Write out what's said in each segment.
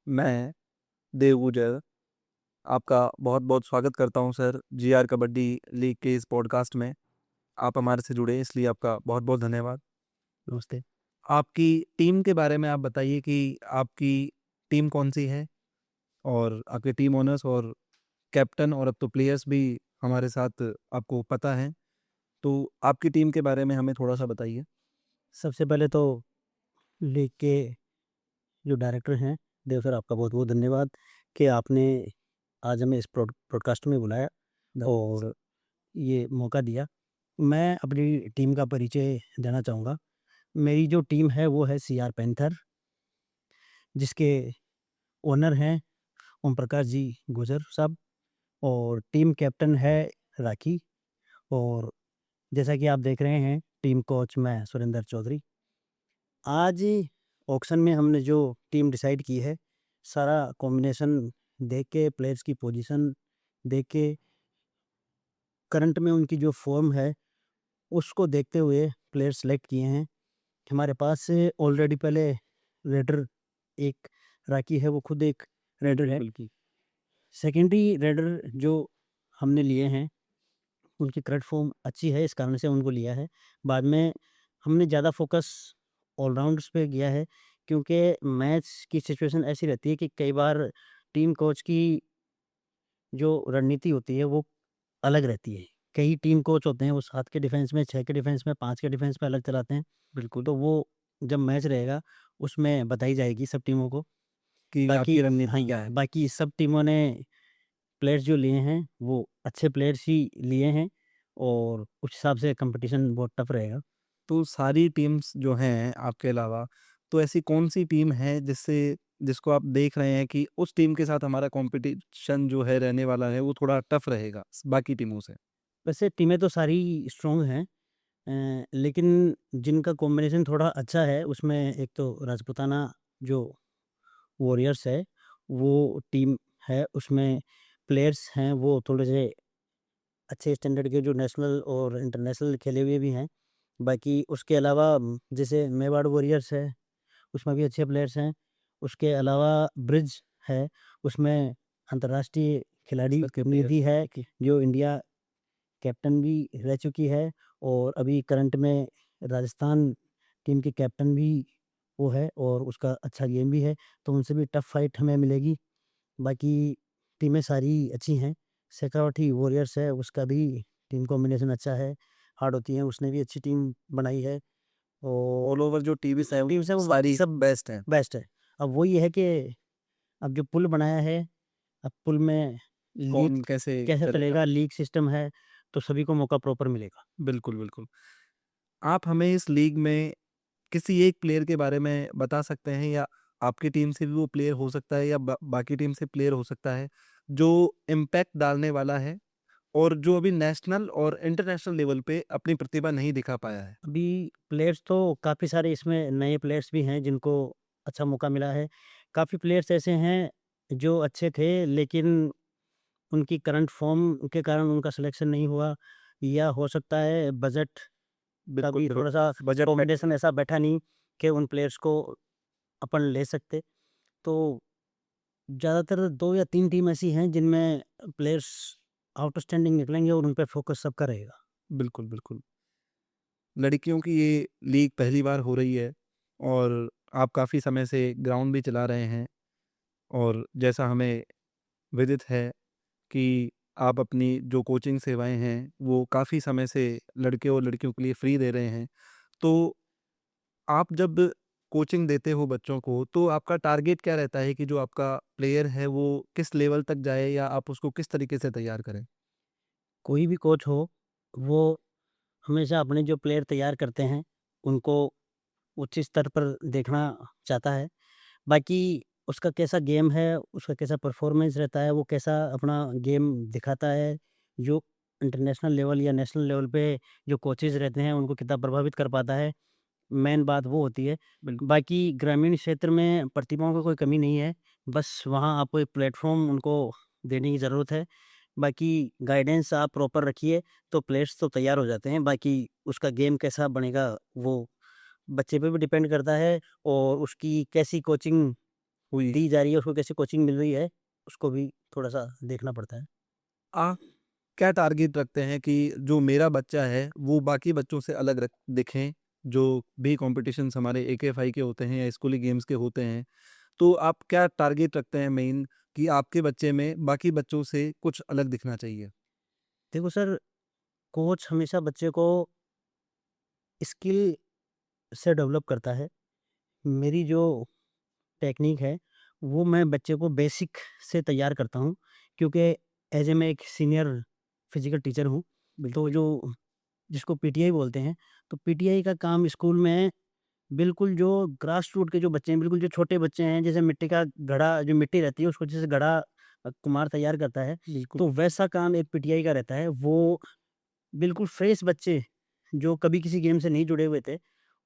मैं देव गुजर आपका बहुत-बहुत स्वागत करता हूँ सर जीआर कबड्डी लीग के इस पॉडकास्ट में। आप हमारे से जुड़े इसलिए आपका बहुत-बहुत धन्यवाद। नमस्ते। आपकी टीम के बारे में आप बताइए कि आपकी टीम कौन-सी है? और आपके टीम ओनर्स और कैप्टन और अब तो प्लेयर्स भी हमारे साथ आपको पता हैं। तो आपकी टीम के बारे में हमें थोड़ा-सा बताइए। सबसे पहले तो लीग के जो डायरेक्टर हैं, देव सर आपका बहुत-बहुत धन्यवाद कि आपने आज हमें इस पॉडकास्ट में बुलाया और ये मौका दिया। मैं अपनी टीम का परिचय देना चाहूँगा। मेरी जो टीम है वो है सीआर पैंथर, जिसके ओनर हैं ओम प्रकाश जी गुर्जर साहब और टीम कैप्टन है राखी और जैसा कि आप देख रहे हैं टीम कोच मैं सुरेंद्र चौधरी। आज ऑक्शन में हमने जो टीम डिसाइड की है, सारा कॉम्बिनेशन देख के, प्लेयर्स की पोजीशन देख के, करंट में उनकी जो फ़ॉर्म है, उसको देखते हुए प्लेयर सेलेक्ट किए हैं। हमारे पास ऑलरेडी पहले रेडर एक राकी है, वो खुद एक रेडर है। बिल्कुल। सेकेंडरी रेडर जो हमने लिए हैं, उनकी करंट फ़ॉर्म अच्छी है, इस कारण से उनको लिया है। बाद में हमने ज़्यादा फ़ोकस ऑलराउंडर्स पे किया है, क्योंकि मैच की सिचुएशन ऐसी रहती है कि कई बार टीम कोच की जो रणनीति होती है, वो अलग रहती है। कई टीम कोच होते हैं, वो 7 के डिफेंस में, 6 के डिफेंस में, 5 के डिफेंस में अलग चलाते हैं। बिल्कुल, तो वो जब मैच रहेगा, उसमें बताई जाएगी सब टीमों को। कि बाकी आपकी हाँ, रणनीति क्या है? बाकी सब टीमों ने प्लेयर्स जो लिए हैं, वो अच्छे प्लेयर्स ही लिए हैं और उस हिसाब से कॉम्पिटिशन बहुत टफ रहेगा। तो सारी टीम्स जो हैं आपके अलावा, तो ऐसी कौन-सी टीम है जिसको आप देख रहे हैं कि उस टीम के साथ हमारा कॉम्पिटिशन जो है रहने वाला है वो थोड़ा टफ रहेगा बाकी टीमों से? वैसे टीमें तो सारी स्ट्रॉन्ग हैं, लेकिन जिनका कॉम्बिनेशन थोड़ा अच्छा है, उसमें एक तो राजपूताना जो वॉरियर्स है, वो टीम है, उसमें प्लेयर्स हैं, वो थोड़े से अच्छे स्टैंडर्ड के जो नेशनल और इंटरनेशनल खेले हुए भी हैं। बाकी उसके अलावा जैसे मेवाड़ वॉरियर्स है, उसमें भी अच्छे प्लेयर्स हैं। उसके अलावा ब्रिज है, उसमें अंतर्राष्ट्रीय खिलाड़ी सबके प्लेयर निधि है कि जो इंडिया कैप्टन भी रह चुकी है और अभी करंट में राजस्थान टीम की कैप्टन भी वो है और उसका अच्छा गेम भी है, तो उनसे भी टफ फाइट हमें मिलेगी। बाकी टीमें सारी अच्छी हैं। शेखावटी वॉरियर्स है, उसका भी टीम कॉम्बिनेशन अच्छा है, हार्ड होती है, उसने भी अच्छी टीम बनाई है और ऑल ओवर जो टीम्स हैं वो टीम्स है वो बाकी सारी सब बेस्ट हैं। बेस्ट है। अब वही है कि अब जो पुल बनाया है, अब पुल में लीग कौन कैसे कैसे चलेगा? चलेगा, लीग सिस्टम है, तो सभी को मौका प्रॉपर मिलेगा। बिल्कुल, बिल्कुल। आप हमें इस लीग में किसी एक प्लेयर के बारे में बता सकते हैं या आपकी टीम से भी वो प्लेयर हो सकता है या बाकी टीम से प्लेयर हो सकता है, जो इम्पैक्ट डालने वाला है और जो अभी नेशनल और इंटरनेशनल लेवल पे अपनी प्रतिभा नहीं दिखा पाया है? अभी प्लेयर्स तो काफ़ी सारे इसमें नए प्लेयर्स भी हैं जिनको अच्छा मौका मिला है। काफ़ी प्लेयर्स ऐसे हैं जो अच्छे थे लेकिन उनकी करंट फ़ॉर्म के कारण उनका सिलेक्शन नहीं हुआ या हो सकता है बजट का बिल्कुल, भी बिल्कुल। थोड़ा-सा बजट में कॉम्बिनेशन ऐसा बैठा नहीं कि उन प्लेयर्स को अपन ले सकते। तो ज़्यादातर 2 या 3 टीम ऐसी हैं जिनमें प्लेयर्स आउटस्टैंडिंग निकलेंगे और उन पे फ़ोकस सबका रहेगा। बिल्कुल, बिल्कुल। लड़कियों की ये लीग पहली बार हो रही है और आप काफ़ी समय से ग्राउंड भी चला रहे हैं और जैसा हमें विदित है कि आप अपनी जो कोचिंग सेवाएँ हैं, वो काफ़ी समय से लड़के और लड़कियों के लिए फ्री दे रहे हैं। तो आप जब कोचिंग देते हो बच्चों को, तो आपका टारगेट क्या रहता है कि जो आपका प्लेयर है, वो किस लेवल तक जाए या आप उसको किस तरीके से तैयार करें? कोई भी कोच हो, वो हमेशा अपने जो प्लेयर तैयार करते हैं, उनको उच्च स्तर पर देखना चाहता है। बाकी उसका कैसा गेम है, उसका कैसा परफ़ॉर्मेंस रहता है, वो कैसा अपना गेम दिखाता है, जो इंटरनेशनल लेवल या नेशनल लेवल पे जो कोचेज़ रहते हैं, उनको कितना प्रभावित कर पाता है, मेन बात वो होती है। बिल्कुल, बाकी ग्रामीण क्षेत्र में प्रतिभाओं की कोई कमी नहीं है, बस वहाँ आपको एक प्लेटफ़ॉर्म उनको देने की ज़रूरत है। बाकी गाइडेंस आप प्रॉपर रखिए, तो प्लेयर्स तो तैयार हो जाते हैं, बाकी उसका गेम कैसा बनेगा, वो बच्चे पे भी डिपेंड करता है और उसकी कैसी कोचिंग हुई। दी जा रही है, उसको कैसे कोचिंग मिल रही है, उसको भी थोड़ा-सा देखना पड़ता है। आप क्या टारगेट रखते हैं कि जो मेरा बच्चा है वो बाकी बच्चों से अलग दिखें, जो भी कॉम्पिटिशन्स हमारे एकेएफआई के होते हैं या स्कूली गेम्स के होते हैं, तो आप क्या टारगेट रखते हैं मेन कि आपके बच्चे में बाकी बच्चों से कुछ अलग दिखना चाहिए? देखो सर, कोच हमेशा बच्चे को स्किल से डेवलप करता है। मेरी जो टेक्नीक है, वो मैं बच्चे को बेसिक से तैयार करता हूँ, क्योंकि एज़ ए मैं एक सीनियर फिज़िकल टीचर हूँ, तो जो जिसको पीटीआई बोलते हैं, तो पीटीआई का काम स्कूल में बिल्कुल जो ग्रास रूट के जो बच्चे हैं, बिल्कुल जो छोटे बच्चे हैं, जैसे मिट्टी का घड़ा, जो मिट्टी रहती है, उसको जैसे घड़ा कुम्हार तैयार करता है, बिल्कुल। तो वैसा काम एक पीटीआई का रहता है। वो बिल्कुल फ्रेश बच्चे, जो कभी किसी गेम से नहीं जुड़े हुए थे,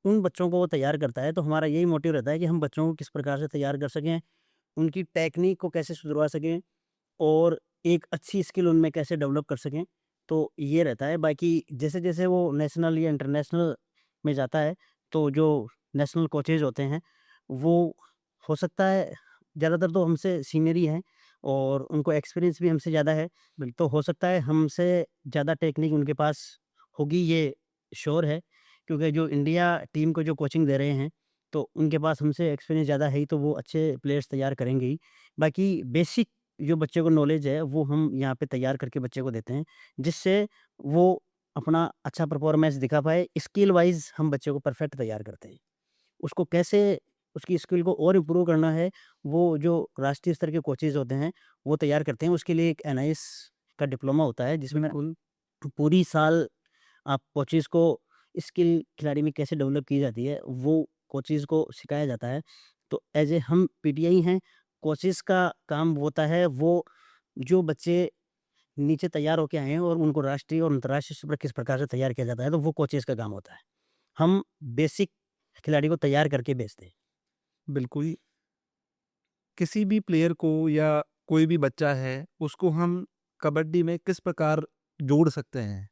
उन बच्चों को वो तैयार करता है। तो हमारा यही मोटिव रहता है कि हम बच्चों को किस प्रकार से तैयार कर सकें, उनकी टेक्नीक को कैसे सुधरवा सकें और एक अच्छी स्किल उनमें कैसे डेवलप कर सकें, तो ये रहता है। बाकी जैसे-जैसे वो नेशनल या इंटरनेशनल में जाता है, तो जो नेशनल कोचेज़ होते हैं, वो हो सकता है ज़्यादातर तो हमसे सीनियर ही हैं और उनको एक्सपीरियंस भी हमसे ज़्यादा है। तो हो सकता है हमसे ज़्यादा टेक्निक उनके पास होगी, ये श्योर है, क्योंकि जो इंडिया टीम को जो कोचिंग दे रहे हैं, तो उनके पास हमसे एक्सपीरियंस ज़्यादा है ही, तो वो अच्छे प्लेयर्स तैयार करेंगे ही। बाकी बेसिक जो बच्चे को नॉलेज है, वो हम यहाँ पे तैयार करके बच्चे को देते हैं, जिससे वो अपना अच्छा परफ़ॉर्मेंस दिखा पाए। स्किल वाइज़ हम बच्चे को परफ़ेक्ट तैयार करते हैं। उसको कैसे उसकी स्किल को और इम्प्रूव करना है, वो जो राष्ट्रीय स्तर के कोचेज़ होते हैं, वो तैयार करते हैं। उसके लिए एक एनआईएएस का डिप्लोमा होता है, जिसमें बिल्कुल। पूरी साल आप कोचेज़ को स्किल खिलाड़ी में कैसे डेवलप की जाती है, वो कोचेज़ को सिखाया जाता है। तो एज़ ए हम पीटीआई हैं, कोचेज़ का काम होता है वो जो बच्चे नीचे तैयार होके आए हैं और उनको राष्ट्रीय और अंतर्राष्ट्रीय स्तर पर किस प्रकार से तैयार किया जाता है, तो वो कोचेज़ का काम होता है। हम बेसिक खिलाड़ी को तैयार करके भेजते हैं। बिल्कुल, किसी भी प्लेयर को या कोई भी बच्चा है, उसको हम कबड्डी में किस प्रकार जोड़ सकते हैं?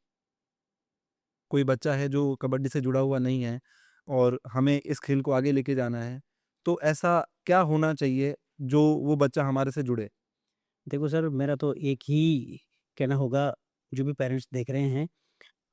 कोई बच्चा है जो कबड्डी से जुड़ा हुआ नहीं है और हमें इस खेल को आगे लेके जाना है, तो ऐसा क्या होना चाहिए जो वो बच्चा हमारे से जुड़े? देखो सर, मेरा तो एक ही कहना होगा, जो भी पेरेंट्स देख रहे हैं,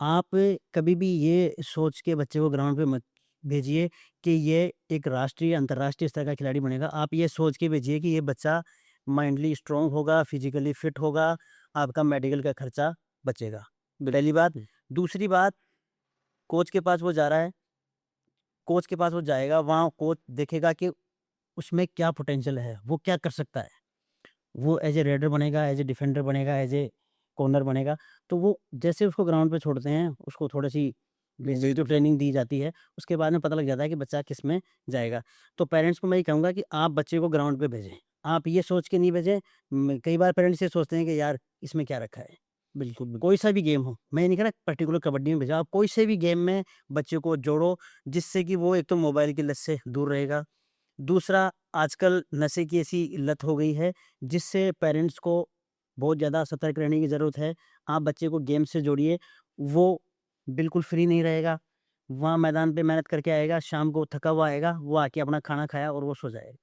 आप कभी भी ये सोच के बच्चे को ग्राउंड पे मत भेजिए कि ये एक राष्ट्रीय, अंतर्राष्ट्रीय स्तर का खिलाड़ी बनेगा। आप ये सोच के भेजिए कि ये बच्चा माइंडली स्ट्रॉन्ग होगा, फिज़िकली फिट होगा, आपका मेडिकल का खर्चा बचेगा। पहली बात। बिल्कुल। दूसरी बात, कोच के पास वो जा रहा है, कोच के पास वो जाएगा, वहाँ कोच देखेगा कि उसमें क्या पोटेंशियल है, वो क्या कर सकता है। वो एज़ ए रेडर बनेगा, एज़ ए डिफेंडर बनेगा, एज़ ए कॉर्नर बनेगा। तो वो जैसे उसको ग्राउंड पे छोड़ते हैं, उसको थोड़ी-सी बेसिक तो बिल्कुल। ट्रेनिंग दी जाती है, उसके बाद में पता लग जाता है कि बच्चा किसमें जाएगा। तो पेरेंट्स को मैं ये कहूँगा कि आप बच्चे को ग्राउंड पे भेजें। आप ये सोच के नहीं भेजें। कई बार पेरेंट्स ये सोचते हैं कि यार इसमें क्या रखा है? बिल्कुल। कोई सा भी गेम हो, मैं ये नहीं कह रहा पर्टिकुलर कबड्डी में भेजो, आप कोई से भी गेम में बच्चे को जोड़ो, जिससे कि वो एक तो मोबाइल की लत से दूर रहेगा। दूसरा, आजकल नशे की ऐसी लत हो गई है, जिससे पेरेंट्स को बहुत ज़्यादा सतर्क रहने की ज़रूरत है। आप बच्चे को गेम से जोड़िए, वो बिल्कुल फ्री नहीं रहेगा। वहाँ मैदान पे मेहनत करके आएगा, शाम को थका हुआ आएगा, वो आके अपना खाना खाया और वो सो जाएगा।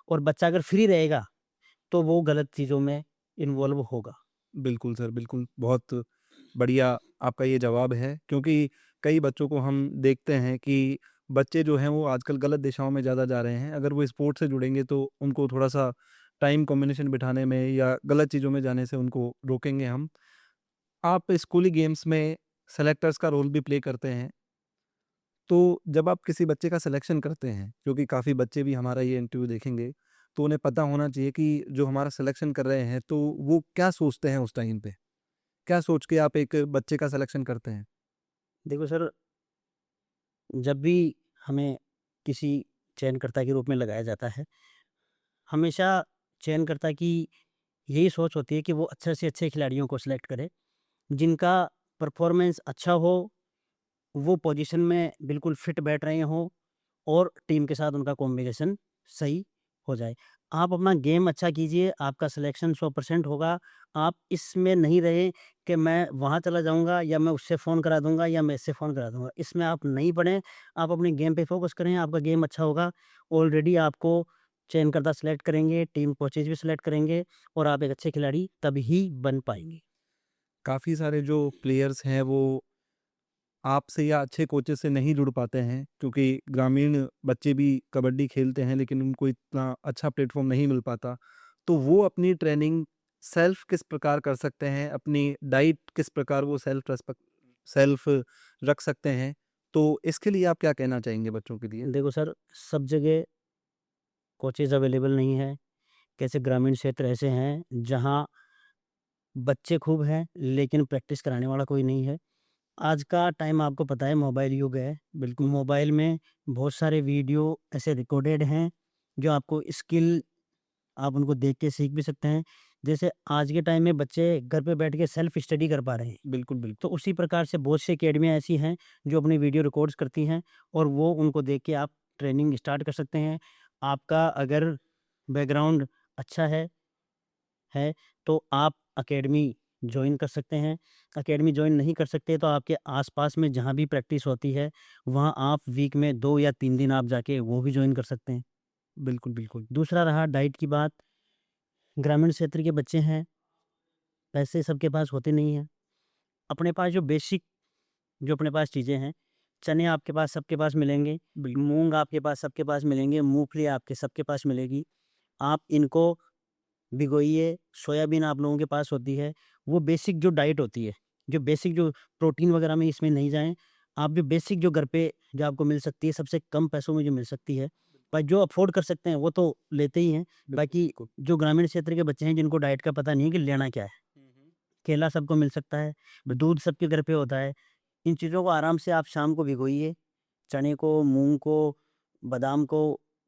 और बच्चा अगर फ्री रहेगा, तो वो गलत चीज़ों में इन्वॉल्व होगा। बिल्कुल सर, बिल्कुल। बहुत बढ़िया आपका ये जवाब है क्योंकि कई बच्चों को हम देखते हैं कि बच्चे जो हैं वो आजकल गलत दिशाओं में ज़्यादा जा रहे हैं। अगर वो स्पोर्ट्स से जुड़ेंगे तो उनको थोड़ा-सा टाइम कॉम्बिनेशन बिठाने में या गलत चीज़ों में जाने से उनको रोकेंगे हम। आप स्कूली गेम्स में सेलेक्टर्स का रोल भी प्ले करते हैं। तो जब आप किसी बच्चे का सिलेक्शन करते हैं, क्योंकि काफ़ी बच्चे भी हमारा ये इंटरव्यू देखेंगे, तो उन्हें पता होना चाहिए कि जो हमारा सिलेक्शन कर रहे हैं, तो वो क्या सोचते हैं उस टाइम पे? क्या सोच के आप एक बच्चे का सिलेक्शन करते हैं? देखो सर, जब भी हमें किसी चयनकर्ता के रूप में लगाया जाता है, हमेशा चयनकर्ता की यही सोच होती है कि वो अच्छे से अच्छे खिलाड़ियों को सिलेक्ट करे, जिनका परफॉर्मेंस अच्छा हो, वो पोजीशन में बिल्कुल फिट बैठ रहे हों और टीम के साथ उनका कॉम्बिनेशन सही हो जाए। आप अपना गेम अच्छा कीजिए, आपका सिलेक्शन 100% होगा। आप इसमें नहीं रहे कि मैं वहाँ चला जाऊँगा या मैं उससे फ़ोन करा दूँगा या मैं इससे फ़ोन करा दूँगा। इसमें आप नहीं पड़ें, आप अपने गेम पे फ़ोकस करें, आपका गेम अच्छा होगा। ऑलरेडी आपको चयनकर्ता सेलेक्ट करेंगे, टीम कोचेज़ भी सेलेक्ट करेंगे और आप एक अच्छे खिलाड़ी तभी बन पाएँगे। काफ़ी सारे जो प्लेयर्स हैं वो आपसे या अच्छे कोचेस से नहीं जुड़ पाते हैं क्योंकि ग्रामीण बच्चे भी कबड्डी खेलते हैं लेकिन उनको इतना अच्छा प्लेटफॉर्म नहीं मिल पाता। तो वो अपनी ट्रेनिंग सेल्फ किस प्रकार कर सकते हैं? अपनी डाइट किस प्रकार वो सेल्फ रख सकते हैं? तो इसके लिए आप क्या कहना चाहेंगे बच्चों के लिए? देखो सर, सब जगह कोचेज़ अवेलेबल नहीं है। कैसे ग्रामीण क्षेत्र ऐसे हैं जहाँ बच्चे खूब हैं, लेकिन प्रैक्टिस कराने वाला कोई नहीं है। आज का टाइम आपको पता है मोबाइल युग है। बिल्कुल, मोबाइल में बहुत सारे वीडियो ऐसे रिकॉर्डेड हैं, जो आपको स्किल आप उनको देख के सीख भी सकते हैं। जैसे आज के टाइम में बच्चे घर पे बैठ के सेल्फ स्टडी कर पा रहे हैं। बिल्कुल, बिल्कुल। तो उसी प्रकार से बहुत सी अकेडमियाँ ऐसी हैं, जो अपनी वीडियो रिकॉर्ड्स करती हैं और वो उनको देख के आप ट्रेनिंग स्टार्ट कर सकते हैं। आपका अगर बैकग्राउंड अच्छा है, तो आप अकेडमी जॉइन कर सकते हैं। अकेडमी जॉइन नहीं कर सकते तो आपके आस-पास में जहाँ भी प्रैक्टिस होती है, वहाँ आप वीक में 2 या 3 दिन आप जाके वो भी जॉइन कर सकते हैं। बिल्कुल, बिल्कुल। दूसरा रहा डाइट की बात, ग्रामीण क्षेत्र के बच्चे हैं, पैसे सबके पास होते नहीं हैं। अपने पास जो बेसिक जो अपने पास चीज़ें हैं, चने आपके पास सबके पास मिलेंगे, बिल्कुल, मूँग आपके पास सबके पास मिलेंगे, मूँगफली आपके सबके पास मिलेगी। आप इनको भिगोइए, सोयाबीन आप लोगों के पास होती है, वो बेसिक जो डाइट होती है, जो बेसिक जो प्रोटीन वगैरह में इसमें नहीं जाएँ, आप जो बेसिक जो घर पे जो आपको मिल सकती है, सबसे कम पैसों में जो मिल सकती है, पर जो अफ़ोर्ड कर सकते हैं, वो तो लेते ही हैं। बिल्कुल, बाकी बिल्कुल। जो ग्रामीण क्षेत्र के बच्चे हैं, जिनको डाइट का पता नहीं है कि लेना क्या है, हुँ, हुँ। केला सबको मिल सकता है, दूध सबके घर पे होता है। इन चीज़ों को आराम से आप शाम को भिगोइए, चने को, मूँग को, बादाम को,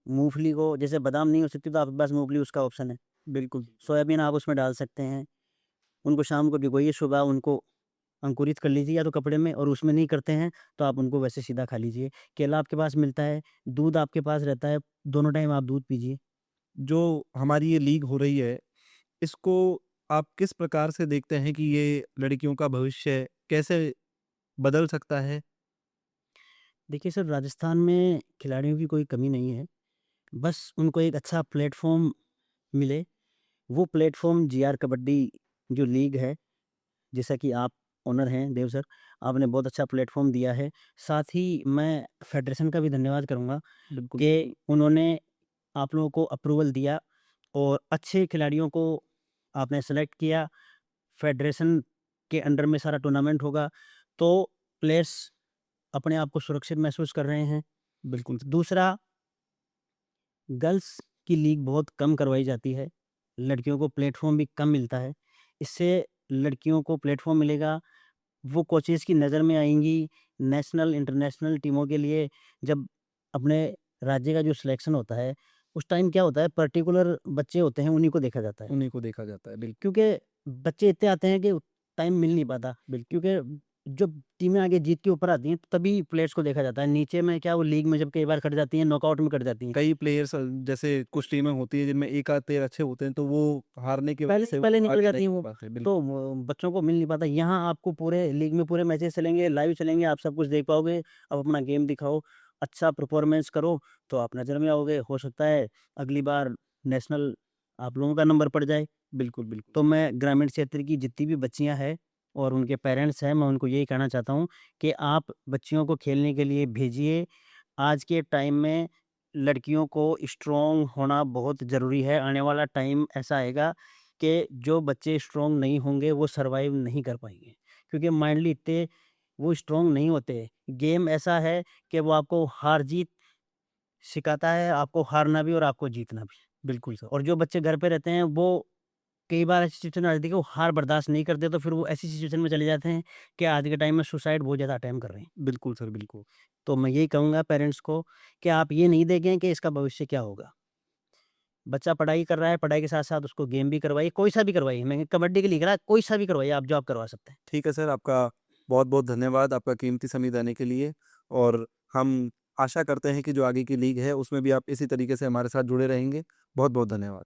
मूँगफली को, जैसे बादाम नहीं हो सकती तो आपके पास मूँगफली उसका ऑप्शन है। बिल्कुल, सोयाबीन आप उसमें डाल सकते हैं। उनको शाम को भिगोइए, सुबह उनको अंकुरित कर लीजिए या तो कपड़े में और उसमें नहीं करते हैं, तो आप उनको वैसे सीधा खा लीजिए। केला आपके पास मिलता है, दूध आपके पास रहता है, दोनों टाइम आप दूध पीजिए। जो हमारी ये लीग हो रही है, इसको आप किस प्रकार से देखते हैं कि ये लड़कियों का भविष्य कैसे बदल सकता है? देखिए सर, राजस्थान में खिलाड़ियों की कोई कमी नहीं है, बस उनको एक अच्छा प्लेटफ़ॉर्म मिले। वो प्लेटफ़ॉर्म जीआर कबड्डी जो लीग है, जैसा कि आप ओनर हैं देव सर, आपने बहुत अच्छा प्लेटफ़ॉर्म दिया है। साथ ही मैं फेडरेशन का भी धन्यवाद करूँगा बिल्कुल, कि उन्होंने आप लोगों को अप्रूवल दिया और अच्छे खिलाड़ियों को आपने सेलेक्ट किया। फेडरेशन के अंडर में सारा टूर्नामेंट होगा, तो प्लेयर्स अपने आप को सुरक्षित महसूस कर रहे हैं। बिल्कुल, दूसरा, गर्ल्स की लीग बहुत कम करवाई जाती है, लड़कियों को प्लेटफ़ॉर्म भी कम मिलता है। इससे लड़कियों को प्लेटफ़ॉर्म मिलेगा, वो कोचेज़ की नज़र में आएँगी, नेशनल, इंटरनेशनल टीमों के लिए जब अपने राज्य का जो सिलेक्शन होता है, उस टाइम क्या होता है पर्टिकुलर बच्चे होते हैं, उन्हीं को देखा जाता है। उन्हीं को देखा जाता है। क्योंकि बच्चे इतने आते हैं कि टाइम मिल नहीं पाता। क्योंकि जब टीमें आगे जीत के ऊपर आती हैं, तभी प्लेयर्स को देखा जाता है। नीचे में क्या वो लीग में जब कई बार कट जाती हैं, नॉकआउट में कट जाती हैं। कई प्लेयर्स जैसे कुछ टीमें होती हैं जिनमें एक आध प्लेयर अच्छे होते हैं, तो वो हारने की वजह पहले से पहले वो निकल आगे जाती नहीं हैं बढ़ वो, पाते। बिल्कुल, तो वो बच्चों को मिल नहीं पाता। यहाँ आपको पूरे लीग में पूरे मैचेज़ चलेंगे, लाइव चलेंगे, आप सब कुछ देख पाओगे। अब अपना गेम दिखाओ, अच्छा परफ़ॉर्मेंस करो, तो आप नज़र में आओगे। हो सकता है अगली बार नेशनल आप लोगों का नंबर पड़ जाए। बिल्कुल, बिल्कुल। तो मैं ग्रामीण क्षेत्र की जितनी भी बच्चियाँ हैं और उनके पेरेंट्स हैं, मैं उनको यही कहना चाहता हूँ कि आप बच्चियों को खेलने के लिए भेजिए। आज के टाइम में लड़कियों को स्ट्रॉन्ग होना बहुत ज़रूरी है। आने वाला टाइम ऐसा आएगा कि जो बच्चे स्ट्रॉन्ग नहीं होंगे, वो सर्वाइव नहीं कर पाएँगे। क्योंकि माइंडली इतने वो स्ट्रॉन्ग नहीं होते। गेम ऐसा है कि वो आपको हार-जीत सिखाता है, आपको हारना भी और आपको जीतना भी। बिल्कुल सर। और जो बच्चे घर पे रहते हैं, वो कई बार ऐसी सिचुएशन आ जाती है कि वो हार बर्दाश्त नहीं करते, तो फिर वो ऐसी सिचुएशन में चले जाते हैं कि आज के टाइम में सुसाइड बहुत ज़्यादा अटेम्प्ट कर रहे हैं। बिल्कुल सर, बिल्कुल। तो मैं यही कहूँगा पेरेंट्स को कि आप ये नहीं देखें कि इसका भविष्य क्या होगा। बच्चा पढ़ाई कर रहा है, पढ़ाई के साथ-साथ उसको गेम भी करवाइए, कोई-सा भी करवाइए। मैं कबड्डी के लिए कह रहा, कोई-सा भी करवाइए आप जो आप करवा सकते हैं। ठीक है सर, आपका बहुत-बहुत धन्यवाद आपका कीमती समय देने के लिए और हम आशा करते हैं कि जो आगे की लीग है, उसमें भी आप इसी तरीके से हमारे साथ जुड़े रहेंगे। बहुत-बहुत धन्यवाद।